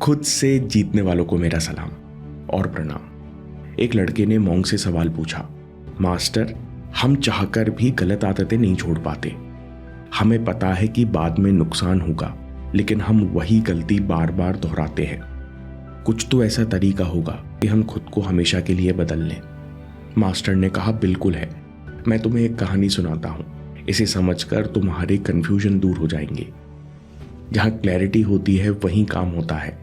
खुद से जीतने वालों को मेरा सलाम और प्रणाम। एक लड़के ने मोंग से सवाल पूछा, मास्टर, हम चाहकर भी गलत आदतें नहीं छोड़ पाते। हमें पता है कि बाद में नुकसान होगा, लेकिन हम वही गलती बार बार दोहराते हैं। कुछ तो ऐसा तरीका होगा कि हम खुद को हमेशा के लिए बदल लें। मास्टर ने कहा, बिल्कुल है। मैं तुम्हें एक कहानी सुनाता हूँ। इसे समझकर तुम्हारे कंफ्यूजन दूर हो जाएंगे। जहाँ क्लैरिटी होती है वहीं काम होता है।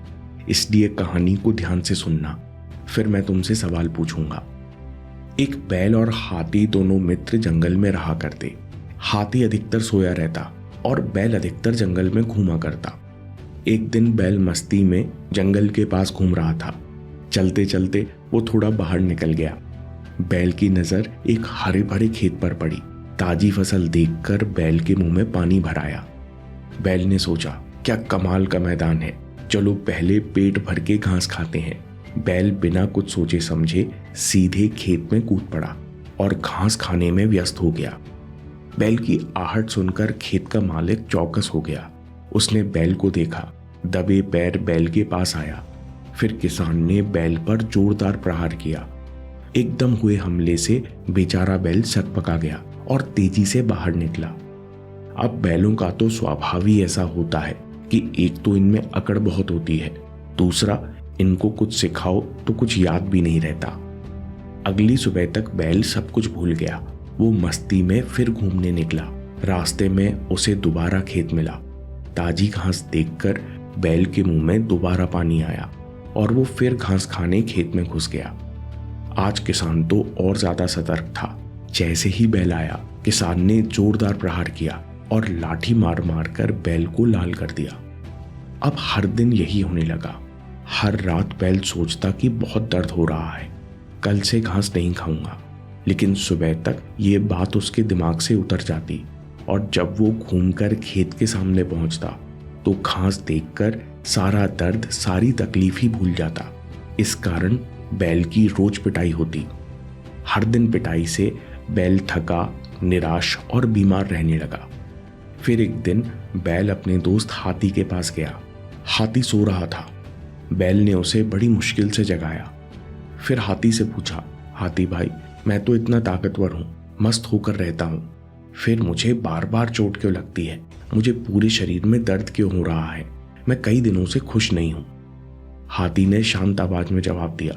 इसलिए कहानी को ध्यान से सुनना, फिर मैं तुमसे सवाल पूछूंगा। एक बैल और हाथी दोनों मित्र जंगल में रहा करते। हाथी अधिकतर सोया रहता और बैल अधिकतर जंगल में घूमा करता। एक दिन बैल मस्ती में जंगल के पास घूम रहा था। चलते चलते वो थोड़ा बाहर निकल गया। बैल की नजर एक हरे भरे खेत पर पड़ी। ताजी फसल देखकर बैल के मुंह में पानी भर आया। बैल ने सोचा, क्या कमाल का मैदान है, चलो पहले पेट भर के घास खाते हैं। बैल बिना कुछ सोचे समझे सीधे खेत में कूद पड़ा और घास खाने में व्यस्त हो गया। बैल की आहट सुनकर खेत का मालिक चौकस हो गया। उसने बैल को देखा, दबे पैर बैल के पास आया। फिर किसान ने बैल पर जोरदार प्रहार किया। एकदम हुए हमले से बेचारा बैल सकपका गया और तेजी से बाहर निकला। अब बैलों का तो स्वभाव ही ऐसा होता है कि एक तो इनमें अकड़ बहुत होती है, दूसरा इनको कुछ सिखाओ तो कुछ याद भी नहीं रहता। अगली सुबह तक बैल सब कुछ भूल गया। वो मस्ती में फिर घूमने निकला। रास्ते में उसे दोबारा खेत मिला। ताजी घास देखकर बैल के मुंह में दोबारा पानी आया और वो फिर घास खाने खेत में घुस गया। आज किसान तो और ज्यादा सतर्क था। जैसे ही बैल आया, किसान ने जोरदार प्रहार किया और लाठी मार मार कर बैल को लाल कर दिया। अब हर दिन यही होने लगा। हर रात बैल सोचता कि बहुत दर्द हो रहा है, कल से घास नहीं खाऊंगा। लेकिन सुबह तक ये बात उसके दिमाग से उतर जाती और जब वो घूमकर खेत के सामने पहुंचता तो घास देखकर सारा दर्द, सारी तकलीफ ही भूल जाता। इस कारण बैल की रोज पिटाई होती। हर दिन पिटाई से बैल थका, निराश और बीमार रहने लगा। फिर एक दिन बैल अपने दोस्त हाथी के पास गया। हाथी सो रहा था। बैल ने उसे बड़ी मुश्किल से जगाया। फिर हाथी से पूछा, हाथी भाई, मैं तो इतना ताकतवर हूं, मस्त होकर रहता हूं, फिर मुझे बार बार चोट क्यों लगती है? मुझे पूरे शरीर में दर्द क्यों हो रहा है? मैं कई दिनों से खुश नहीं हूं। हाथी ने शांत आवाज में जवाब दिया,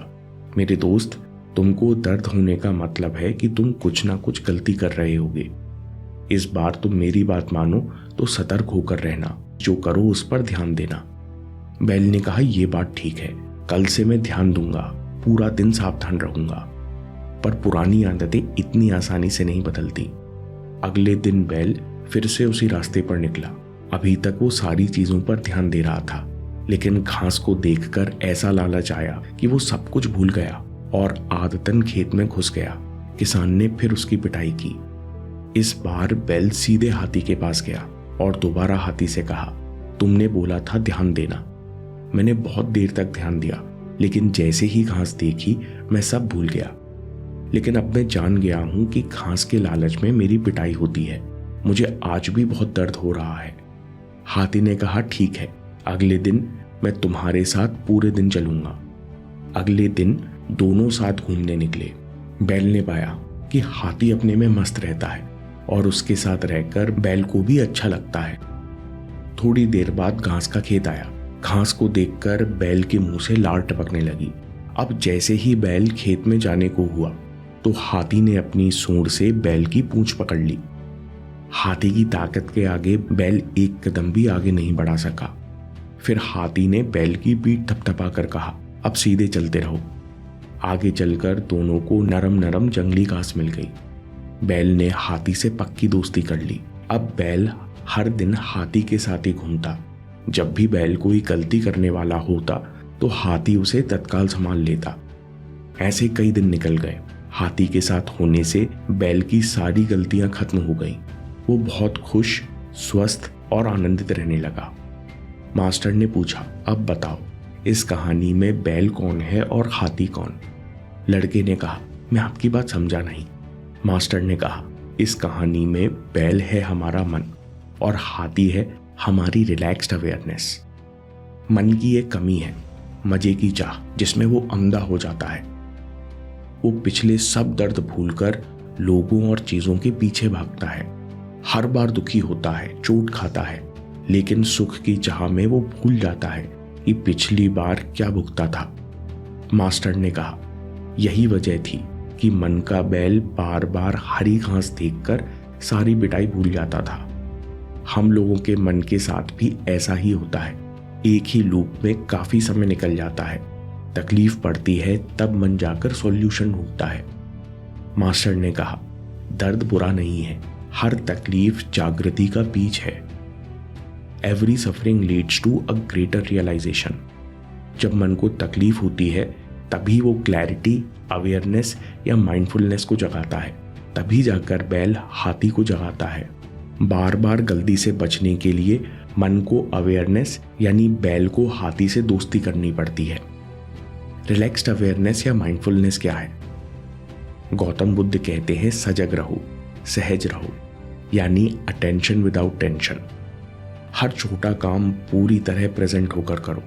मेरे दोस्त, तुमको दर्द होने का मतलब है कि तुम कुछ ना कुछ गलती कर रहे होगे। इस बार तुम मेरी बात मानो तो सतर्क होकर रहना, जो करो उस पर ध्यान देना। बैल ने कहा, यह बात ठीक है, कल से मैं ध्यान दूंगा, पूरा दिन सावधान रहूंगा। पर पुरानी आदतें इतनी आसानी से नहीं बदलती। अगले दिन बैल फिर से उसी रास्ते पर निकला। अभी तक वो सारी चीजों पर ध्यान दे रहा था, लेकिन घास को देखकर ऐसा लालच आया कि वो सब कुछ भूल गया और आदतन खेत में घुस गया। किसान ने फिर उसकी पिटाई की। इस बार बैल सीधे हाथी के पास गया और दोबारा हाथी से कहा, तुमने बोला था ध्यान देना। मैंने बहुत देर तक ध्यान दिया, लेकिन जैसे ही घास देखी मैं सब भूल गया। लेकिन अब मैं जान गया हूं कि घास के लालच में मेरी पिटाई होती है। मुझे आज भी बहुत दर्द हो रहा है। हाथी ने कहा, ठीक है, अगले दिन मैं तुम्हारे साथ पूरे दिन चलूंगा। अगले दिन दोनों साथ घूमने निकले। बैल ने पाया कि हाथी अपने में मस्त रहता है और उसके साथ रहकर बैल को भी अच्छा लगता है। थोड़ी देर बाद घास का खेत आया। घास को देखकर बैल के मुंह से लार टपकने लगी। अब जैसे ही बैल खेत में जाने को हुआ तो हाथी ने अपनी सूंड से बैल की पूंछ पकड़ ली। हाथी की ताकत के आगे बैल एक कदम भी आगे नहीं बढ़ा सका। फिर हाथी ने बैल की पीठ थपथपा कर कहा, अब सीधे चलते रहो। आगे चलकर दोनों को नरम नरम जंगली घास मिल गई। बैल ने हाथी से पक्की दोस्ती कर ली। अब बैल हर दिन हाथी के साथ ही घूमता। जब भी बैल कोई गलती करने वाला होता तो हाथी उसे तत्काल संभाल लेता। ऐसे कई दिन निकल गए। हाथी के साथ होने से बैल की सारी गलतियां खत्म हो गई। वो बहुत खुश, स्वस्थ और आनंदित रहने लगा। मास्टर ने पूछा, अब बताओ, इस कहानी में बैल कौन है और हाथी कौन? लड़के ने कहा, मैं आपकी बात समझा नहीं। मास्टर ने कहा, इस कहानी में बैल है हमारा मन और हाथी है हमारी रिलैक्स्ड अवेयरनेस। मन की एक कमी है, मजे की चाह, जिसमें वो अंधा हो जाता है। वो पिछले सब दर्द भूलकर लोगों और चीजों के पीछे भागता है। हर बार दुखी होता है, चोट खाता है, लेकिन सुख की चाह में वो भूल जाता है कि पिछली बार क्या भुगता था। मास्टर ने कहा, यही वजह थी कि मन का बैल बार बार हरी घास देखकर सारी पिटाई भूल जाता था। हम लोगों के मन के साथ भी ऐसा ही होता है। एक ही लूप में काफी समय निकल जाता है। तकलीफ पड़ती है तब मन जाकर सॉल्यूशन ढूंढता है। मास्टर ने कहा, दर्द बुरा नहीं है, हर तकलीफ जागृति का बीज है। Every suffering leads to a greater realisation. जब मन को तकलीफ होती है तभी वो क्लैरिटी, अवेयरनेस या माइंडफुलनेस को जगाता है। तभी जाकर बैल हाथी को जगाता है। बार बार गलती से बचने के लिए मन को अवेयरनेस यानी बैल को हाथी से दोस्ती करनी पड़ती है। रिलैक्स्ड अवेयरनेस या माइंडफुलनेस क्या है? गौतम बुद्ध कहते हैं, सजग रहो, सहज रहो, यानी अटेंशन विदाउट टेंशन। हर छोटा काम पूरी तरह प्रेजेंट होकर करो।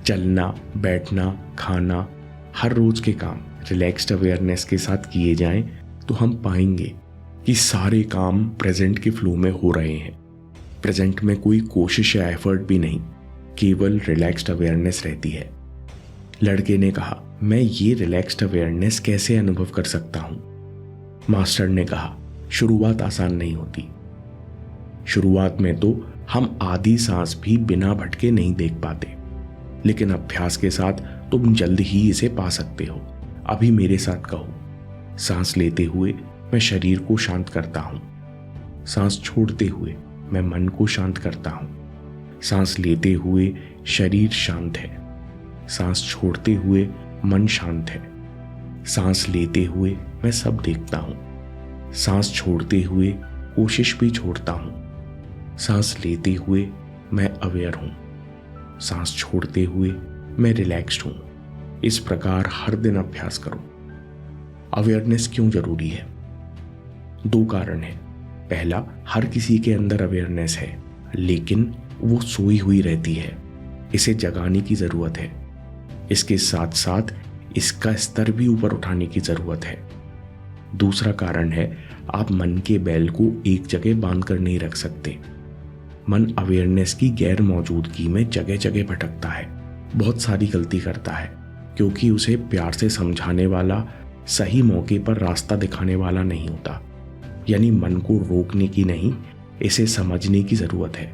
चलना, बैठना, खाना, हर रोज के काम रिलैक्स्ड अवेयरनेस के साथ किए जाएं तो हम पाएंगे कि सारे काम प्रेजेंट के फ्लो में हो रहे हैं। प्रेजेंट में कोई कोशिश या एफर्ट भी नहीं, केवल रिलैक्स्ड अवेयरनेस रहती है। लड़के ने कहा, मैं ये रिलैक्स्ड अवेयरनेस कैसे अनुभव कर सकता हूं? मास्टर ने कहा, शुरुआत आसान नहीं होती। शुरुआत में तो हम आधी सांस भी बिना भटके नहीं देख पाते, लेकिन अभ्यास के साथ तुम जल्द ही इसे पा सकते हो। अभी मेरे साथ कहो, सांस लेते हुए मैं शरीर को शांत करता हूं। सांस छोड़ते हुए मैं मन को शांत करता हूं। सांस लेते हुए शरीर शांत है, सांस छोड़ते हुए मन शांत है। सांस लेते हुए मैं सब देखता हूं, सांस छोड़ते हुए कोशिश भी छोड़ता हूं। सांस लेते हुए मैं अवेयर हूं, सांस छोड़ते हुए मैं रिलैक्स्ड हूं। इस प्रकार हर दिन अभ्यास करो। अवेयरनेस क्यों जरूरी है? 2 कारण हैं। पहला, हर किसी के अंदर अवेयरनेस है, लेकिन वो सोई हुई रहती है। इसे जगाने की जरूरत है। इसके साथ साथ इसका स्तर भी ऊपर उठाने की जरूरत है। दूसरा कारण है, आप मन के बैल को एक जगह बांध कर नहीं रख सकते। मन अवेयरनेस की गैर मौजूदगी में जगह जगह भटकता है, बहुत सारी गलती करता है, क्योंकि उसे प्यार से समझाने वाला, सही मौके पर रास्ता दिखाने वाला नहीं होता। यानी मन को रोकने की नहीं, इसे समझने की जरूरत है।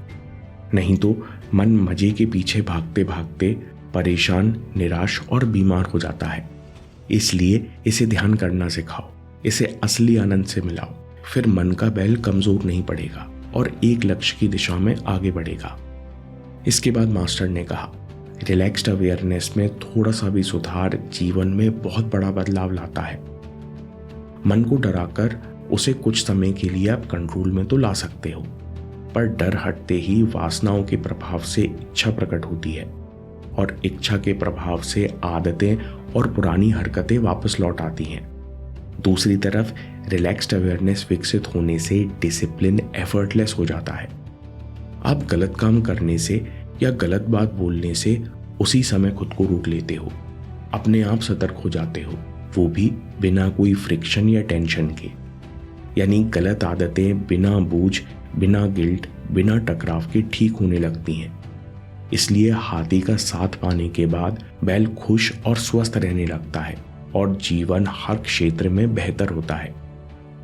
नहीं तो मन मजे के पीछे भागते भागते परेशान, निराश और बीमार हो जाता है। इसलिए इसे ध्यान करना सिखाओ, इसे असली आनंद से मिलाओ। फिर मन का बैल कमजोर नहीं पड़ेगा और एक लक्ष्य की दिशा में आगे बढ़ेगा। इसके बाद मास्टर ने कहा, रिलैक्स्ड अवेयरनेस में थोड़ा सा भी सुधार जीवन में बहुत बड़ा बदलाव लाता है। मन को डराकर उसे कुछ समय के लिए आप कंट्रोल में तो ला सकते हो, पर डर हटते ही वासनाओं के प्रभाव से इच्छा प्रकट होती है और इच्छा के प्रभाव से आदतें और पुरानी हरकतें वापस लौट आती हैं। दूसरी तरफ रिलैक्स्ड अवेयरनेस विकसित होने से डिसिप्लिन एफर्टलेस हो जाता है। आप गलत काम करने से या गलत बात बोलने से उसी समय खुद को रोक लेते हो, अपने आप सतर्क हो जाते हो, वो भी बिना कोई फ्रिक्शन या टेंशन के। यानी गलत आदतें बिना बूझ, बिना गिल्ट, बिना टकराव के ठीक होने लगती हैं। इसलिए हाथी का साथ पाने के बाद बैल खुश और स्वस्थ रहने लगता है और जीवन हर क्षेत्र में बेहतर होता है।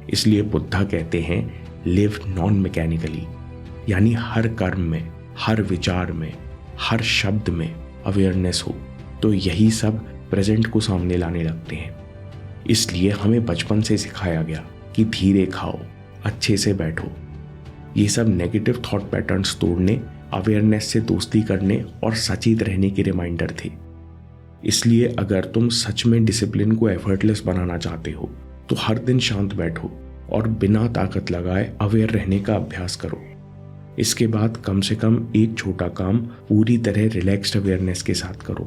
इसलिए बुद्धा कहते हैं, लिव नॉन मैकेनिकली, यानी हर कर्म में, हर विचार में, हर शब्द में अवेयरनेस हो तो यही सब प्रेजेंट को सामने लाने लगते हैं। इसलिए हमें बचपन से सिखाया गया कि धीरे खाओ, अच्छे से बैठो। ये सब नेगेटिव थॉट पैटर्न्स तोड़ने, अवेयरनेस से दोस्ती करने और सचेत रहने के रिमाइंडर थे। इसलिए अगर तुम सच में डिसिप्लिन को एफर्टलेस बनाना चाहते हो तो हर दिन शांत बैठो और बिना ताकत लगाए अवेयर रहने का अभ्यास करो। इसके बाद कम से कम एक छोटा काम पूरी तरह रिलैक्स्ड अवेयरनेस के साथ करो।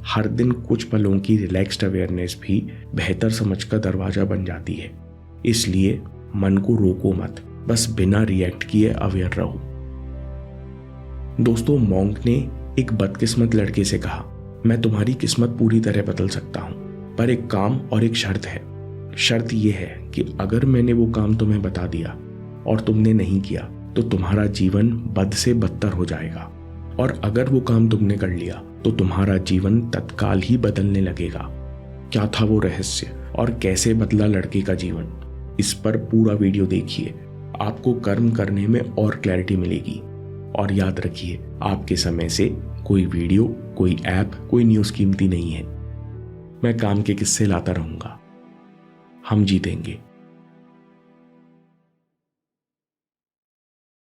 हर दिन कुछ पलों की रिलैक्स्ड अवेयरनेस भी बेहतर समझ का दरवाजा बन जाती है। इसलिए मन को रोको मत, बस बिना रिएक्ट किए अवेयर रहो। दोस्तों, मॉन्क ने एक बदकिस्मत लड़के से कहा, मैं तुम्हारी किस्मत पूरी तरह बदल सकता हूं, पर एक काम और एक शर्त है। शर्त यह है कि अगर मैंने वो काम तुम्हें बता दिया और तुमने नहीं किया तो तुम्हारा जीवन बद से बदतर हो जाएगा, और अगर वो काम तुमने कर लिया तो तुम्हारा जीवन तत्काल ही बदलने लगेगा। क्या था वो रहस्य और कैसे बदला लड़के का जीवन, इस पर पूरा वीडियो देखिए, आपको कर्म करने में और क्लैरिटी मिलेगी। और याद रखिए, आपके समय से कोई वीडियो, कोई ऐप, कोई न्यूज़ कीमती नहीं है। मैं काम के किस्से लाता रहूंगा। हम जीतेंगे।